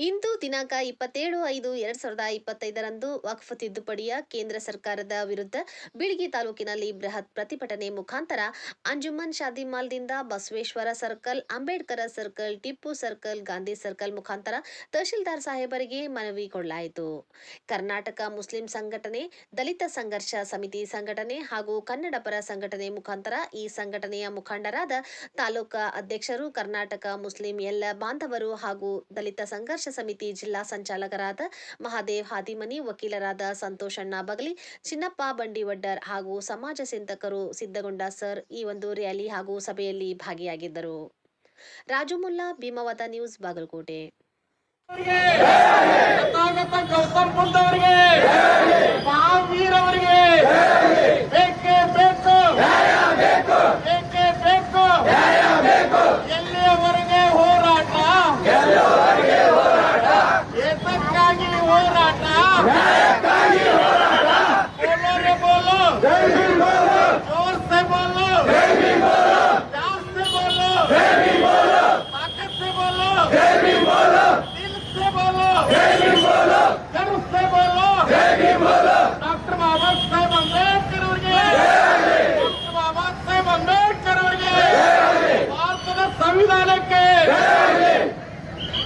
ಇಂದು ದಿನಾಂಕ 27/5/2025ರಂದು ವಕ್ಫ್ ತಿದ್ದುಪಡಿಯ ಕೇಂದ್ರ ಸರ್ಕಾರದ ವಿರುದ್ಧ ಬೀಳ್ಗಿ ತಾಲೂಕಿನಲ್ಲಿ ಬೃಹತ್ ಪ್ರತಿಭಟನೆ ಮುಖಾಂತರ ಅಂಜುಮನ್ ಶಾದಿಮಾಲ್ದಿಂದ Basaveshwara circle, Ambedkar circle, Tipu circle, Gandhi circle ಮುಖಾಂತರ ತಹಶೀಲ್ದಾರ್ ಸಾಹೇಬರಿಗೆ ಮನವಿ ಕೊಡಲಾಯಿತು. ಕರ್ನಾಟಕ ಮುಸ್ಲಿಂ ಸಂಘಟನೆ, ದಲಿತ ಸಂಘರ್ಷ ಸಮಿತಿ ಸಂಘಟನೆ ಹಾಗೂ ಕನ್ನಡ ಪರ ಸಂಘಟನೆ ಮುಖಾಂತರ ಈ ಸಂಘಟನೆಯ ಮುಖಂಡರಾದ ತಾಲೂಕಾ ಅಧ್ಯಕ್ಷರು, ಕರ್ನಾಟಕ ಮುಸ್ಲಿಂ ಎಲ್ಲ ಬಾಂಧವರು ಹಾಗೂ ದಲಿತ ಸಂಘರ್ಷ ಸಮಿತಿ ಜಿಲ್ಲಾ ಸಂಚಾಲಕರಾದ ಮಹಾದೇವ್ ಹಾದಿಮನಿ, ವಕೀಲರಾದ ಸಂತೋಷಣ್ಣ ಬಗಲಿ, ಚಿನ್ನಪ್ಪ ಬಂಡಿವಡ್ಡರ್ ಹಾಗೂ ಸಮಾಜ ಚಿಂತಕರು ಸಿದ್ದಗೊಂಡ ಸರ್ ಈ ಒಂದು ರ್ಯಾಲಿ ಹಾಗೂ ಸಭೆಯಲ್ಲಿ ಭಾಗಿಯಾಗಿದ್ದರು. ರಾಜು ಮುಲ್ಲಾ, ಭೀಮಾವತ ನ್ಯೂಸ್, ಬಾಗಲಕೋಟೆ.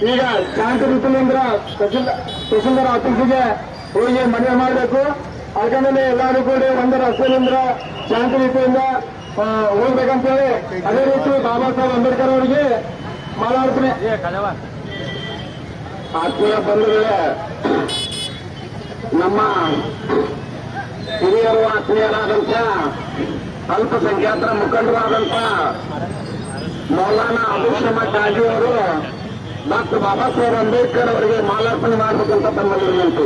ಈಗ ಶಾಂತಿ ರೀತಿಯಿಂದ ತಹಶೀಲ್ದಾರ್ ಆಫೀಸಿಗೆ ಹೋಗಿ ಮನವಿ ಮಾಡಬೇಕು. ಅದಕ್ಕೆ ಎಲ್ಲರೂ ಕೂಡ ಒಂದು ರಸ್ತೆಯಿಂದ ಶಾಂತಿ ರೀತಿಯಿಂದ ಹೋಗ್ಬೇಕಂತೇಳಿ, ಅದೇ ರೀತಿ ಬಾಬಾ ಸಾಹೇಬ್ ಅಂಬೇಡ್ಕರ್ ಅವರಿಗೆ ಮಾಲಾರ್ಪಣೆ. ಆತ್ಮೀಯ ಬಂಧುಗಳೇ, ನಮ್ಮ ಹಿರಿಯರು ಆತ್ಮೀಯರಾದಂಥ ಅಲ್ಪಸಂಖ್ಯಾತರ ಮುಖಂಡರಾದಂಥ ಮೌಲಾನಾ ಅಬುಲ್ ಸಮದ್ ಕಾಜಿ ಅವರು ಡಾಕ್ಟರ್ ಬಾಬಾ ಸಾಹೇಬ್ ಅಂಬೇಡ್ಕರ್ ಅವರಿಗೆ ಮಾಲಾರ್ಪಣೆ ಮಾಡಬೇಕಂತ ತಮ್ಮಲ್ಲಿ ವಿನಂತಿ.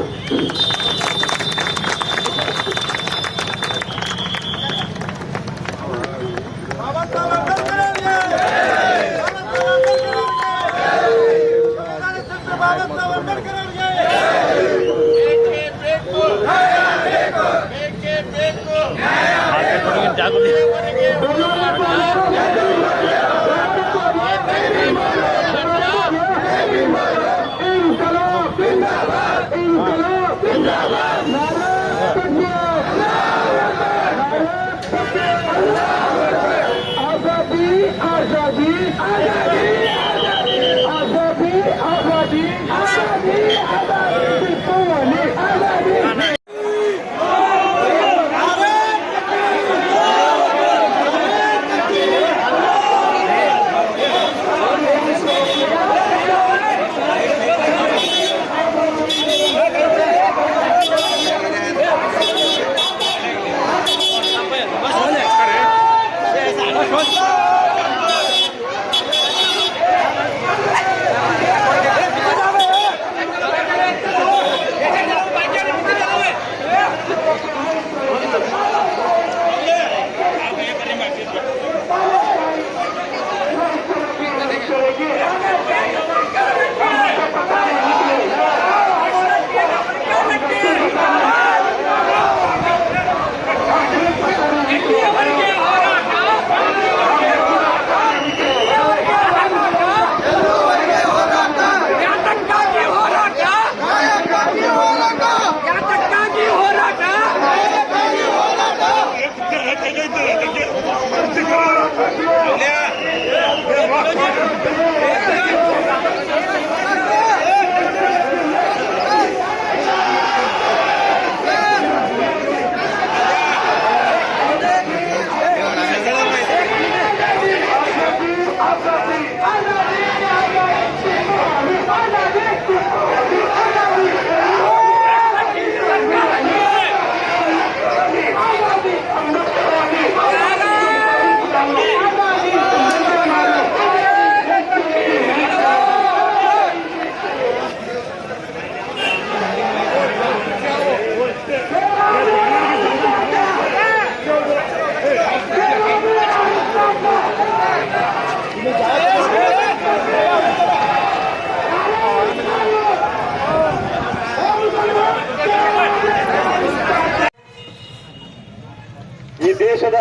ಈ ದೇಶದ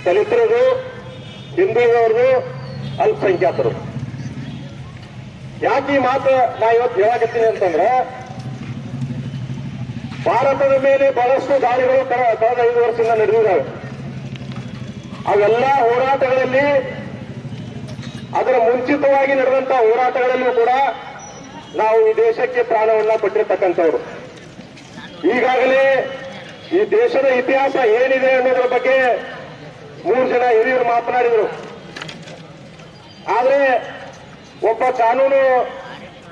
ದಲಿತರು, ಹಿಂದುಳಿದವರು, ಅಲ್ಪಸಂಖ್ಯಾತರು ಯಾಕೆ ಈ ಮಾತು ನಾ ಇವತ್ತು ಹೇಳಕತ್ತೀನಿ ಅಂತಂದ್ರೆ, ಭಾರತದ ಮೇಲೆ ಬಹಳಷ್ಟು ದಾಳಿಗಳು ಕಳೆದ 5 ವರ್ಷದಿಂದ ನಡೆದಿದ್ದಾವೆ. ಅವೆಲ್ಲ ಹೋರಾಟಗಳಲ್ಲಿ, ಅದರ ಮುಂಚಿತವಾಗಿ ನಡೆದಂತಹ ಹೋರಾಟಗಳಲ್ಲೂ ಕೂಡ ನಾವು ಈ ದೇಶಕ್ಕೆ ಪ್ರಾಣವನ್ನ ಕೊಟ್ಟಿರ್ತಕ್ಕಂಥವ್ರು. ಈಗಾಗಲೇ ಈ ದೇಶದ ಇತಿಹಾಸ ಏನಿದೆ ಅನ್ನೋದ್ರ ಬಗ್ಗೆ 3 ಜನ ಹಿರಿಯರು ಮಾತನಾಡಿದರು. ಆದರೆ ಒಬ್ಬ ಕಾನೂನು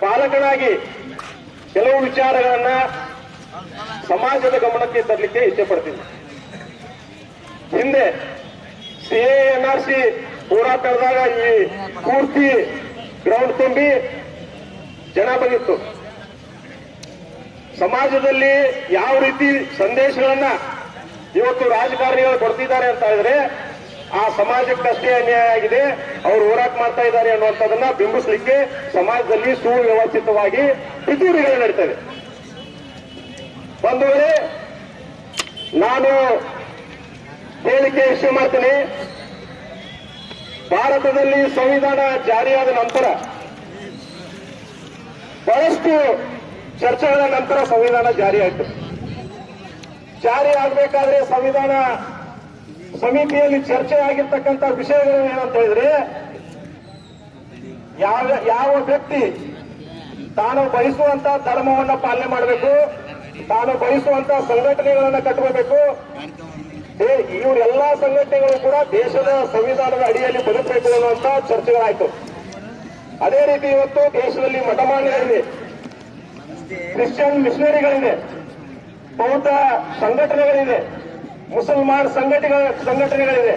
ಪಾಲಕನಾಗಿ ಕೆಲವು ವಿಚಾರಗಳನ್ನ ಸಮಾಜದ ಗಮನಕ್ಕೆ ತರಲಿಕ್ಕೆ ಇಚ್ಛೆ ಪಡ್ತೀನಿ. ಹಿಂದೆ CAA NRC ಹೋರಾಟ ನಡೆದಾಗ ಈ ಪೂರ್ತಿ ಗ್ರೌಂಡ್ ತುಂಬಿ ಜನ ಬಂದಿತ್ತು. ಸಮಾಜದಲ್ಲಿ ಯಾವ ರೀತಿ ಸಂದೇಶಗಳನ್ನ ಇವತ್ತು ರಾಜಕಾರಣಿಗಳು ಕೊಡ್ತಿದ್ದಾರೆ ಅಂತ ಹೇಳಿದ್ರೆ ಆ ಸಮಾಜಕ್ಕಷ್ಟೇ ಅನ್ಯಾಯ ಆಗಿದೆ, ಅವರು ಹೋರಾಟ ಮಾಡ್ತಾ ಇದ್ದಾರೆ ಅನ್ನುವಂಥದ್ದನ್ನ ಬಿಂಬಿಸಲಿಕ್ಕೆ ಸಮಾಜದಲ್ಲಿ ಸುವ್ಯವಸ್ಥಿತವಾಗಿ ಪಿತೂರಿಗಳು ನಡೀತವೆ. ಒಂದು ವೇಳೆ ನಾನು ಹೇಳಿಕೆ ಇಚ್ಛೆ ಮಾಡ್ತೀನಿ, ಭಾರತದಲ್ಲಿ ಸಂವಿಧಾನ ಜಾರಿಯಾದ ನಂತರ ಬಹಳಷ್ಟು ಚರ್ಚೆಗಳ ನಂತರ ಸಂವಿಧಾನ ಜಾರಿಯಾಯಿತು. ಜಾರಿ ಆಗಬೇಕಾದ್ರೆ ಸಂವಿಧಾನ ಸಮಿತಿಯಲ್ಲಿ ಚರ್ಚೆ ಆಗಿರ್ತಕ್ಕಂಥ ವಿಷಯಗಳು ಏನಂತ ಹೇಳಿದ್ರೆ, ಯಾವ ವ್ಯಕ್ತಿ ತಾನು ಬಯಸುವಂತ ಧರ್ಮವನ್ನ ಪಾಲನೆ ಮಾಡಬೇಕು, ತಾನು ಬಯಸುವಂತ ಸಂಘಟನೆಗಳನ್ನ ಕಟ್ಟಬೇಕು, ಇವರೆಲ್ಲಾ ಸಂಘಟನೆಗಳು ಕೂಡ ದೇಶದ ಸಂವಿಧಾನದ ಅಡಿಯಲ್ಲಿ ಬದುಕಬೇಕು ಅನ್ನುವಂತ ಚರ್ಚೆಗಳಾಯ್ತು. ಅದೇ ರೀತಿ ಇವತ್ತು ದೇಶದಲ್ಲಿ ಮಠಮಾನ್ಯಗಳಿದೆ, ಕ್ರಿಶ್ಚಿಯನ್ ಮಿಷನರಿಗಳಿದೆ, ಬೌದ್ಧ ಸಂಘಟನೆಗಳಿದೆ, ಮುಸಲ್ಮಾನ್ ಸಂಘಟನೆಗಳಿದೆ.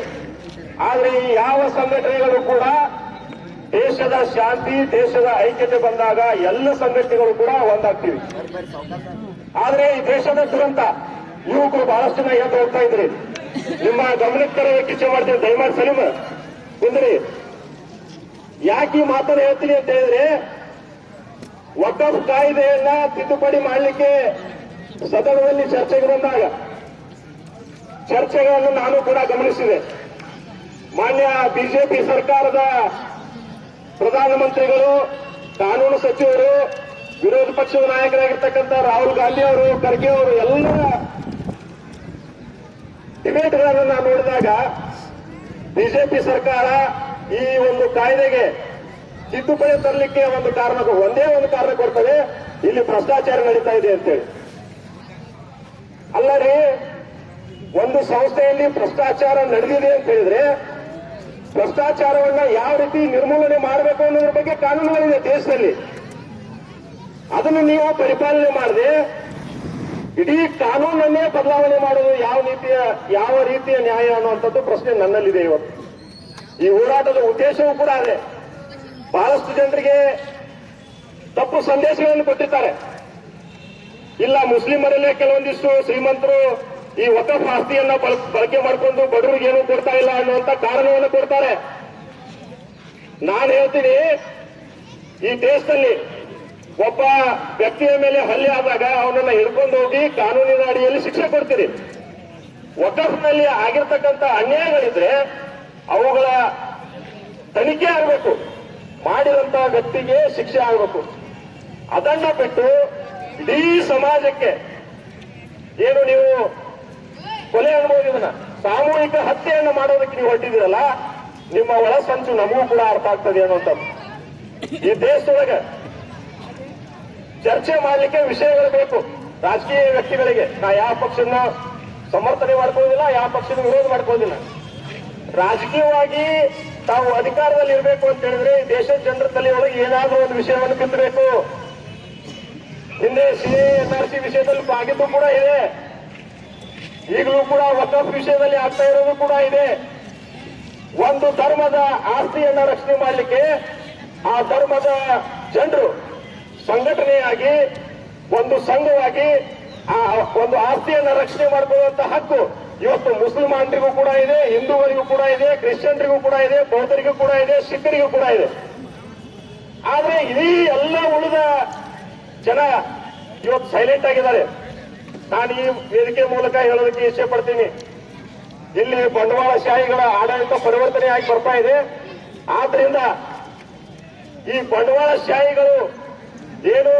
ಆದ್ರೆ ಈ ಯಾವ ಸಂಘಟನೆಗಳು ಕೂಡ ದೇಶದ ಶಾಂತಿ, ದೇಶದ ಐಕ್ಯತೆ ಬಂದಾಗ ಎಲ್ಲ ಸಂಘಟನೆಗಳು ಕೂಡ ಒಂದಾಗ್ತೀವಿ. ಆದ್ರೆ ಈ ದೇಶದ ದುರಂತ, ಯುವಕರು ಬಹಳಷ್ಟು ಜನ ಎದ್ದು ಹೋಗ್ತಾ ಇದ್ರಿ, ನಿಮ್ಮ ಗಮನಕ್ಕೆ ತರಬೇಕು ಇಚ್ಛೆ ಮಾಡ್ತೀನಿ. ದಯಮಾಡಿ ಸಲೀಮ ಕುಂದ್ರಿ. ಯಾಕೆ ಈ ಮಾತನ್ನು ಹೇಳ್ತೀನಿ ಅಂತ ಹೇಳಿದ್ರೆ, ವಕಫ್ ಕಾಯ್ದೆಯನ್ನ ತಿದ್ದುಪಡಿ ಮಾಡಲಿಕ್ಕೆ ಸದನದಲ್ಲಿ ಚರ್ಚೆಗೆ ಬಂದಾಗ ಚರ್ಚೆಗಳನ್ನು ನಾನು ಕೂಡ ಗಮನಿಸಿದೆ. ಮಾನ್ಯ ಬಿಜೆಪಿ ಸರ್ಕಾರದ ಪ್ರಧಾನಮಂತ್ರಿಗಳು, ಕಾನೂನು ಸಚಿವರು, ವಿರೋಧ ಪಕ್ಷದ ನಾಯಕರಾಗಿರ್ತಕ್ಕಂಥ ರಾಹುಲ್ ಗಾಂಧಿ ಅವರು, ಖರ್ಗೆ ಅವರು ಎಲ್ಲ ಡಿಬೇಟ್ಗಳನ್ನು ನಾನು ನೋಡಿದಾಗ ಬಿಜೆಪಿ ಸರ್ಕಾರ ಈ ಒಂದು ಕಾಯ್ದೆಗೆ ತಿದ್ದುಪಡಿ ತರಲಿಕ್ಕೆ ಒಂದೇ ಒಂದು ಕಾರಣ ಕೊಡ್ತದೆ, ಇಲ್ಲಿ ಭ್ರಷ್ಟಾಚಾರ ನಡೀತಾ ಇದೆ ಅಂತೇಳಿ. ಅಲ್ಲ ರೀ, ಒಂದು ಸಂಸ್ಥೆಯಲ್ಲಿ ಭ್ರಷ್ಟಾಚಾರ ನಡೆದಿದೆ ಅಂತ ಹೇಳಿದ್ರೆ ಭ್ರಷ್ಟಾಚಾರವನ್ನ ಯಾವ ರೀತಿ ನಿರ್ಮೂಲನೆ ಮಾಡಬೇಕು ಅನ್ನೋದ್ರ ಬಗ್ಗೆ ಕಾನೂನುಗಳಿದೆ ದೇಶದಲ್ಲಿ. ಅದನ್ನು ನೀವು ಪರಿಪಾಲನೆ ಮಾಡದೆ ಇಡೀ ಕಾನೂನನ್ನೇ ಬದಲಾವಣೆ ಮಾಡೋದು ಯಾವ ರೀತಿಯ ನ್ಯಾಯ ಅನ್ನುವಂಥದ್ದು ಪ್ರಶ್ನೆ ನನ್ನಲ್ಲಿದೆ ಇವತ್ತು. ಈ ಹೋರಾಟದ ಉದ್ದೇಶವೂ ಕೂಡ ಅದೇ. ಬಹಳಷ್ಟು ಜನರಿಗೆ ತಪ್ಪು ಸಂದೇಶಗಳನ್ನು ಕೊಟ್ಟಿದ್ದಾರೆ. ಇಲ್ಲ, ಮುಸ್ಲಿಮರಲ್ಲೇ ಕೆಲವೊಂದಿಷ್ಟು ಶ್ರೀಮಂತರು ಈ ವಕಫ್ ಆಸ್ತಿಯನ್ನ ಬಳಕೆ ಮಾಡಿಕೊಂಡು ಬಡವರಿಗೆ ಏನೂ ಕೊಡ್ತಾ ಇಲ್ಲ ಅನ್ನುವಂತ ಕಾರಣವನ್ನು ಕೊಡ್ತಾರೆ. ನಾನು ಹೇಳ್ತೀನಿ, ಈ ದೇಶದಲ್ಲಿ ಒಬ್ಬ ವ್ಯಕ್ತಿಯ ಮೇಲೆ ಹಲ್ಲೆ ಆದಾಗ ಅವನನ್ನ ಹಿಡ್ಕೊಂಡು ಹೋಗಿ ಕಾನೂನಿನ ಅಡಿಯಲ್ಲಿ ಶಿಕ್ಷೆ ಕೊಡ್ತೀರಿ. ವಕಫ್ನಲ್ಲಿ ಆಗಿರ್ತಕ್ಕಂಥ ಅನ್ಯಾಯಗಳಿದ್ರೆ ಅವುಗಳ ತನಿಖೆ ಆಗಬೇಕು, ಮಾಡಿದಂತ ವ್ಯಕ್ತಿಗೆ ಶಿಕ್ಷೆ ಆಗಬೇಕು. ಅದನ್ನ ಬಿಟ್ಟು ಇಡೀ ಸಮಾಜಕ್ಕೆ ಏನು ನೀವು ಕೊಲೆ ಅನ್ಬೋದು, ಇದನ್ನ ಸಾಮೂಹಿಕ ಹತ್ಯೆಯನ್ನು ಮಾಡೋದಕ್ಕೆ ನೀವು ಹೊರಟಿದ್ದೀರಲ್ಲ, ನಿಮ್ಮ ಒಳಸಂಚು ನಮಗೂ ಕೂಡ ಅರ್ಥ ಆಗ್ತದೆ ಅನ್ನುವಂಥದ್ದು. ಈ ದೇಶದೊಳಗೆ ಚರ್ಚೆ ಮಾಡಲಿಕ್ಕೆ ವಿಷಯಗಳು ಬೇಕು ರಾಜಕೀಯ ವ್ಯಕ್ತಿಗಳಿಗೆ. ನಾ ಯಾವ ಪಕ್ಷನ ಸಮರ್ಥನೆ ಮಾಡ್ಕೊಳ್ಳೋದಿಲ್ಲ, ಯಾವ ಪಕ್ಷದ ವಿರೋಧ ಮಾಡ್ಕೊಳ್ಳೋದಿಲ್ಲ. ರಾಜಕೀಯವಾಗಿ ತಾವು ಅಧಿಕಾರದಲ್ಲಿ ಇರಬೇಕು ಅಂತ ಹೇಳಿದ್ರೆ ದೇಶದ ಜನರ ತಲೆಯೊಳಗೆ ಏನಾದ್ರೂ ಒಂದು ವಿಷಯವನ್ನು ಬಿತ್ತಬೇಕು. ಹಿಂದೆ CAA NRC ವಿಷಯದಲ್ಲಿ ಆಗಿದ್ದು ಕೂಡ ಇದೆ, ಈಗಲೂ ಕೂಡ ವಕಫ್ ವಿಷಯದಲ್ಲಿ ಆಗ್ತಾ ಇರೋದು ಕೂಡ ಇದೆ. ಒಂದು ಧರ್ಮದ ಆಸ್ತಿಯನ್ನ ರಕ್ಷಣೆ ಮಾಡಲಿಕ್ಕೆ ಆ ಧರ್ಮದ ಜನರು ಸಂಘಟನೆಯಾಗಿ, ಒಂದು ಸಂಘವಾಗಿ ಆ ಒಂದು ಆಸ್ತಿಯನ್ನ ರಕ್ಷಣೆ ಮಾಡಿಕೊಳ್ಳುವಂತ ಹಕ್ಕು ಇವತ್ತು ಮುಸಲ್ಮಾನರಿಗೂ ಕೂಡ ಇದೆ, ಹಿಂದೂಗಳಿಗೂ ಕೂಡ ಇದೆ, ಕ್ರಿಶ್ಚಿಯನ್ರಿಗೂ ಕೂಡ ಇದೆ, ಬೌದ್ಧರಿಗೂ ಕೂಡ ಇದೆ, ಸಿಖ್ಖರಿಗೂ ಕೂಡ ಇದೆ. ಆದ್ರೆ ಇಡೀ ಎಲ್ಲ ಉಳಿದ ಜನ ಇವತ್ತು ಸೈಲೆಂಟ್ ಆಗಿದ್ದಾರೆ. ನಾನು ಈ ವೇದಿಕೆ ಮೂಲಕ ಹೇಳೋದಕ್ಕೆ ಇಚ್ಛೆ ಪಡ್ತೀನಿ, ಇಲ್ಲಿ ಬಂಡವಾಳಶಾಹಿಗಳ ಆಡಳಿತ ಪರಿವರ್ತನೆ ಆಗಿ ಬರ್ತಾ ಇದೆ. ಆದ್ರಿಂದ ಈ ಬಂಡವಾಳಶಾಹಿಗಳು ಏನು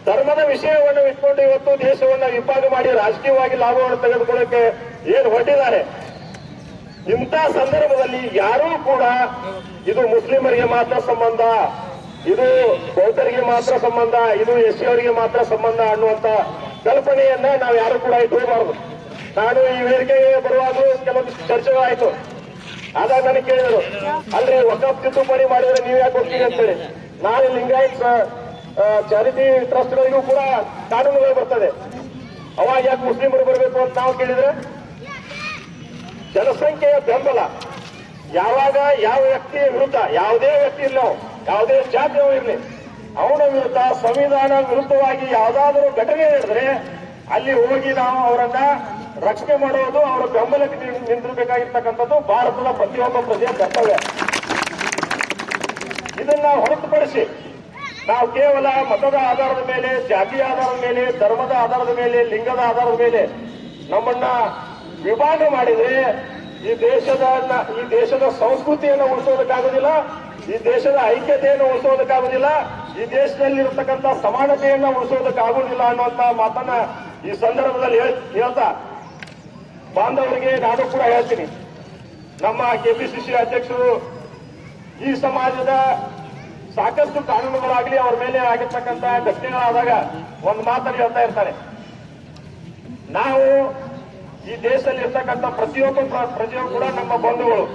ಧರ್ಮದ ವಿಷಯವನ್ನು ಇಟ್ಕೊಂಡು ಇವತ್ತು ದೇಶವನ್ನ ವಿಭಾಗ ಮಾಡಿ ರಾಜಕೀಯವಾಗಿ ಲಾಭವನ್ನು ತೆಗೆದುಕೊಳ್ಳಕ್ಕೆ ಏನು ಹೊರಟಿದ್ದಾರೆ. ಇಂಥ ಸಂದರ್ಭದಲ್ಲಿ ಯಾರೂ ಕೂಡ ಇದು ಮುಸ್ಲಿಮರಿಗೆ ಮಾತ್ರ ಸಂಬಂಧ, ಇದು ಬೌದ್ಧರಿಗೆ ಮಾತ್ರ ಸಂಬಂಧ, ಇದು ಎಸ್ಸಿ ಅವರಿಗೆ ಮಾತ್ರ ಸಂಬಂಧ ಅನ್ನುವಂತ ಕಲ್ಪನೆಯನ್ನ ನಾವು ಯಾರು ಕೂಡ ಇಟ್ಕೋಬಾರದು. ನಾನು ಈ ವೇದಿಕೆಗೆ ಬರುವಾಗಲೂ ಕೆಲವೊಂದು ಚರ್ಚೆಗಳಾಯ್ತು. ಆದಾಗ ನನಗೆ ಕೇಳಿದರು, ಅಲ್ರಿ ವಕಫ್ ತಿದ್ದುಪಡಿ ಮಾಡಿದ್ರೆ ನೀವು ಯಾಕೆ ಹೋಗ್ತೀರಿ ಅಂತೇಳಿ. ನಾನು ಲಿಂಗಾಯತ್ ಚಾರಿಟಿ ಟ್ರಸ್ಟ್ಗಳಿಗೂ ಕೂಡ ಕಾನೂನುಗಳು ಬರ್ತದೆ, ಅವಾಗ ಯಾಕೆ ಮುಸ್ಲಿಮರು ಬರಬೇಕು ಅಂತ ನಾವು ಕೇಳಿದ್ರೆ, ಜನಸಂಖ್ಯೆಯ ಬೆಂಬಲ ಯಾವಾಗ ಯಾವ ವ್ಯಕ್ತಿಯ ವಿರುದ್ಧ, ಯಾವುದೇ ವ್ಯಕ್ತಿ ಇರಲಿ, ಯಾವುದೇ ಜಾತಿಯವ ಇರಲಿ, ಅವನ ವಿರುದ್ಧ ಸಂವಿಧಾನ ವಿರುದ್ಧವಾಗಿ ಯಾವುದಾದರೂ ಘಟನೆ ನಡೆದ್ರೆ ಅಲ್ಲಿ ಹೋಗಿ ನಾವು ಅವರನ್ನ ರಕ್ಷಣೆ ಮಾಡೋದು, ಅವರ ಬೆಂಬಲಕ್ಕೆ ನಿಂತಿರಬೇಕಾಗಿರ್ತಕ್ಕಂಥದ್ದು ಭಾರತದ ಪ್ರತಿಯೊಬ್ಬ ಪ್ರಜೆಯ ಕರ್ತವ್ಯ. ಇದನ್ನ ಹೊರತುಪಡಿಸಿ ನಾವು ಕೇವಲ ಮತದ ಆಧಾರದ ಮೇಲೆ, ಜಾತಿಯ ಆಧಾರದ ಮೇಲೆ, ಧರ್ಮದ ಆಧಾರದ ಮೇಲೆ, ಲಿಂಗದ ಆಧಾರದ ಮೇಲೆ ನಮ್ಮನ್ನ ವಿಭಾಗ ಮಾಡಿದ್ರೆ ಈ ದೇಶದ ಸಂಸ್ಕೃತಿಯನ್ನು ಉಳಿಸೋದಕ್ಕಾಗುದಿಲ್ಲ, ಈ ದೇಶದ ಐಕ್ಯತೆಯನ್ನು ಉಳಿಸೋದಕ್ಕಾಗುದಿಲ್ಲ, ಈ ದೇಶದಲ್ಲಿರತಕ್ಕಂಥ ಸಮಾನತೆಯನ್ನು ಉಳಿಸೋದಕ್ಕಾಗುವುದಿಲ್ಲ ಅನ್ನುವಂತ ಮಾತನ್ನ ಈ ಸಂದರ್ಭದಲ್ಲಿ ಹೇಳ್ತಾ ಬಾಂಧವರಿಗೆ ನಾನು ಕೂಡ ಹೇಳ್ತೀನಿ. ನಮ್ಮ ಕೆಪಿಸಿಸಿ ಅಧ್ಯಕ್ಷರು ಈ ಸಮಾಜದ ಸಾಕಷ್ಟು ಕಾನೂನುಗಳಾಗ್ಲಿ ಅವರ ಮೇಲೆ ಆಗಿರ್ತಕ್ಕಂಥ ಘಟನೆಗಳಾದಾಗ ಒಂದು ಮಾತನ್ನು ಹೇಳ್ತಾ ಇರ್ತಾರೆ, ನಾವು ಈ ದೇಶದಲ್ಲಿ ಇರ್ತಕ್ಕಂಥ ಪ್ರತಿಯೊಬ್ಬ ಪ್ರಜೆಯೂ ಕೂಡ ನಮ್ಮ ಬಂಧುಗಳು.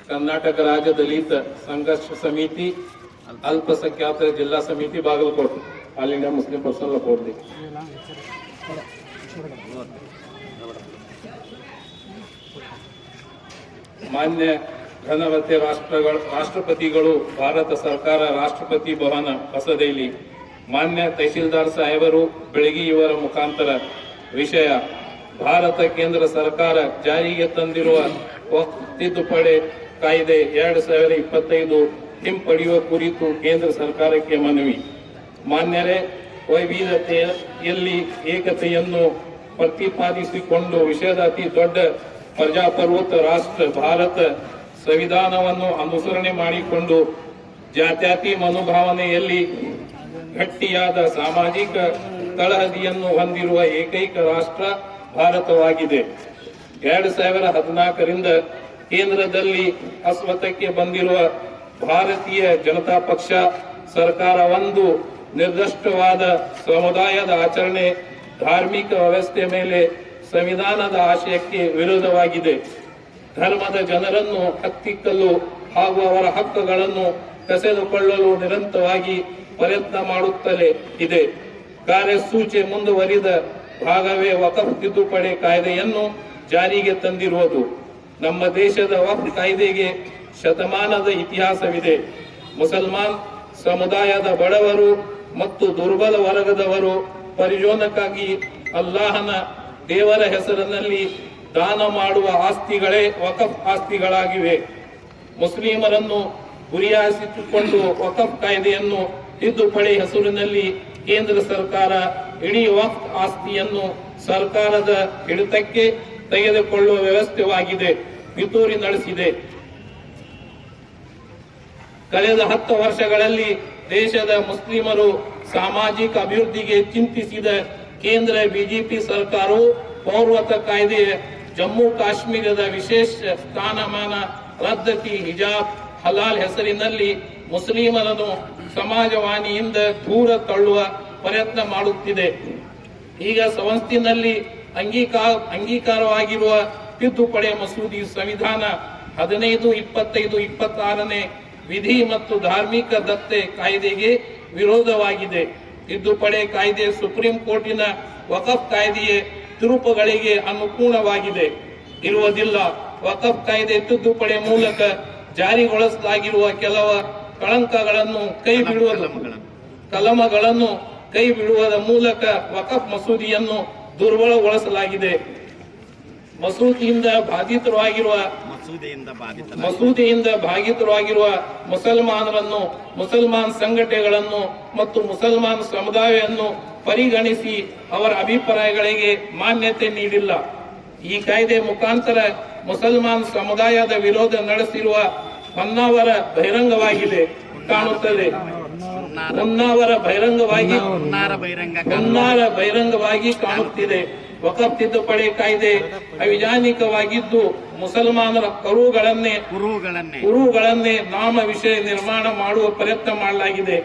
ಕರ್ನಾಟಕ ರಾಜ್ಯ ದಲಿತ ಸಂಘರ್ಷ ಸಮಿತಿ ಅಲ್ಪಸಂಖ್ಯಾತರ ಜಿಲ್ಲಾ ಸಮಿತಿ Bagalkote, all India Muslim personal court. ಮಾನ್ಯ ಘನವತೆ ರಾಷ್ಟ್ರಪತಿಗಳು, ಭಾರತ ಸರ್ಕಾರ, ರಾಷ್ಟ್ರಪತಿ ಭವನ ಹೊಸದೆಹಲಿ, ಮಾನ್ಯ ತಹಶೀಲ್ದಾರ್ ಸಾಹೇಬರು ಬೆಳಗ್ಗೆ ಇವರ ಮುಖಾಂತರ ವಿಷಯ ಭಾರತ ಕೇಂದ್ರ ಸರ್ಕಾರ ಜಾರಿಗೆ ತಂದಿರುವ ವಕ್ಫ್ ತಿದ್ದುಪಡಿ ಕಾಯ್ದೆ 2025 ಹಿಂಪಡೆಯುವ ಕುರಿತು ಕೇಂದ್ರ ಸರ್ಕಾರಕ್ಕೆ ಮನವಿ. ಮಾನ್ಯರೇ, ವೈವಿಧ್ಯತೆಯಲ್ಲಿ ಏಕತೆಯನ್ನು ಪ್ರತಿಪಾದಿಸಿಕೊಂಡು ವಿಶ್ವದ ಅತಿ ದೊಡ್ಡ ಪ್ರಜಾಪ್ರಭುತ್ವ ರಾಷ್ಟ್ರ ಭಾರತ ಸಂವಿಧಾನವನ್ನು ಅನುಸರಣೆ ಮಾಡಿಕೊಂಡು ಜಾತ್ಯತೀತ ಮನೋಭಾವನೆಯಲ್ಲಿ ಗಟ್ಟಿಯಾದ ಸಾಮಾಜಿಕ ತಳಹದಿಯನ್ನು ಹೊಂದಿರುವ ಏಕೈಕ ರಾಷ್ಟ್ರ ಭಾರತವಾಗಿದೆ. 2014ರಿಂದ ಕೇಂದ್ರದಲ್ಲಿ ಅಸ್ವಸ್ಥಕ್ಕೆ ಬಂದಿರುವ ಭಾರತೀಯ ಜನತಾ ಪಕ್ಷ ಸರ್ಕಾರ ಒಂದು ನಿರ್ದಿಷ್ಟವಾದ ಸಮುದಾಯದ ಆಚರಣೆ, ಧಾರ್ಮಿಕ ವ್ಯವಸ್ಥೆ ಮೇಲೆ ಸಂವಿಧಾನದ ಆಶಯಕ್ಕೆ ವಿರೋಧವಾಗಿದೆ. ಧರ್ಮದ ಜನರನ್ನು ಹತ್ತಿಕ್ಕಲು ಹಾಗೂ ಅವರ ಹಕ್ಕುಗಳನ್ನು ಕಸಿದುಕೊಳ್ಳಲು ನಿರಂತರವಾಗಿ ಪ್ರಯತ್ನ ಮಾಡುತ್ತಲೇ ಇದೆ. ಕಾರ್ಯಸೂಚಿ ಮುಂದುವರಿದ ಭಾಗವೇ ವಕಫ್ ತಿದ್ದುಪಡಿ ಕಾಯ್ದೆಯನ್ನು ಜಾರಿಗೆ ತಂದಿರುವುದು. ನಮ್ಮ ದೇಶದ ವಕ್ಫ್ ಕಾಯ್ದೆಗೆ ಶತಮಾನದ ಇತಿಹಾಸವಿದೆ. ಮುಸಲ್ಮಾನ್ ಸಮುದಾಯದ ಬಡವರು ಮತ್ತು ದುರ್ಬಲ ವರ್ಗದವರು ಪ್ರಯೋಜನಕ್ಕಾಗಿ ಅಲ್ಲಾಹನ ದೇವರ ಹೆಸರಿನಲ್ಲಿ ದಾನ ಮಾಡುವ ಆಸ್ತಿಗಳೇ ವಕಫ್ ಆಸ್ತಿಗಳಾಗಿವೆ. ಮುಸ್ಲಿಮರನ್ನು ಗುರಿಯಾಗಿಸಿಕೊಂಡು ವಕಫ್ ಕಾಯ್ದೆಯನ್ನು ತಿದ್ದುಪಡಿ ಹೆಸರಿನಲ್ಲಿ ಕೇಂದ್ರ ಸರ್ಕಾರ ಇಡೀ ವಕ್ಫ್ ಆಸ್ತಿಯನ್ನು ಸರ್ಕಾರದ ಹಿಡಿತಕ್ಕೆ ತೆಗೆದುಕೊಳ್ಳುವ ವ್ಯವಸ್ಥೆವಾಗಿದೆ, ಪಿತೂರಿ ನಡೆಸಿದೆ. ಕಳೆದ 10 ವರ್ಷಗಳಲ್ಲಿ ದೇಶದ ಮುಸ್ಲಿಮರು ಸಾಮಾಜಿಕ ಅಭಿವೃದ್ಧಿಗೆ ಚಿಂತಿಸಿದ ಕೇಂದ್ರ ಬಿಜೆಪಿ ಸರ್ಕಾರವು ಪೌರತ್ವ ಕಾಯ್ದೆ, ಜಮ್ಮು ಕಾಶ್ಮೀರದ ವಿಶೇಷ ಸ್ಥಾನಮಾನ ರದ್ದತಿ, ಹಿಜಾಬ್, ಹಲಾಲ್ ಹೆಸರಿನಲ್ಲಿ ಮುಸ್ಲಿಮರನ್ನು ಸಮಾಜವಾಣಿಯಿಂದ ದೂರ ತಳ್ಳುವ ಪ್ರಯತ್ನ ಮಾಡುತ್ತಿದೆ. ಈಗ ಸಂಸತ್ತಿನಲ್ಲಿ ಅಂಗೀಕಾರವಾಗಿರುವ ತಿದ್ದುಪಡಿ ಮಸೂದೆ ಸಂವಿಧಾನ 15, 25, 26ನೇ ವಿಧಿ ಮತ್ತು ಧಾರ್ಮಿಕ ದತ್ತೆ ಕಾಯ್ದೆಗೆ ವಿರೋಧವಾಗಿದೆ. ತಿದ್ದುಪಡಿ ಕಾಯ್ದೆ ಸುಪ್ರೀಂ ಕೋರ್ಟಿನ ವಕಫ್ ಕಾಯ್ದೆಯ ತೀರ್ಪುಗಳಿಗೆ ಅನುಗುಣವಾಗಿದೆ ಇರುವುದಿಲ್ಲ. ವಕಫ್ ಕಾಯ್ದೆ ತಿದ್ದುಪಡಿ ಮೂಲಕ ಜಾರಿಗೊಳಿಸಲಾಗಿರುವ ಕೆಲವು ಕಲಮಗಳನ್ನು ಕೈ ಬಿಡುವುದರ ಮೂಲಕ ವಕಫ್ ಮಸೂದೆಯನ್ನು ದುರ್ಬಲಗೊಳಿಸಲಾಗಿದೆ. ಮಸೂದೆಯಿಂದ ಬಾಧಿತರಾಗಿರುವ ಮುಸಲ್ಮಾನರನ್ನು, ಮುಸಲ್ಮಾನ್ ಸಂಘಟನೆಗಳನ್ನು ಮತ್ತು ಮುಸಲ್ಮಾನ್ ಸಮುದಾಯವನ್ನು ಪರಿಗಣಿಸಿ ಅವರ ಅಭಿಪ್ರಾಯಗಳಿಗೆ ಮಾನ್ಯತೆ ನೀಡಿಲ್ಲ. ಈ ಕಾಯ್ದೆ ಮುಖಾಂತರ ಮುಸಲ್ಮಾನ್ ಸಮುದಾಯದ ವಿರೋಧ ನಡೆಸಿರುವ ಹೊನ್ನಾವರ ಬಹಿರಂಗವಾಗಿದೆ. ಕಾಣುತ್ತದೆ. ಹುನ್ನಾರ ಬಹಿರಂಗವಾಗಿ ಕಾಣುತ್ತಿದೆ. ವಕಫ್ ತಿದ್ದುಪಡಿ ಕಾಯ್ದೆ ಅವಿಧಾನಿಕವಾಗಿದ್ದು ಮುಸಲ್ಮಾನರ ಕುರುಗಳನ್ನೇ ನಾಮ ವಿಷಯ ನಿರ್ಮಾಣ ಮಾಡುವ ಪ್ರಯತ್ನ ಮಾಡಲಾಗಿದೆ.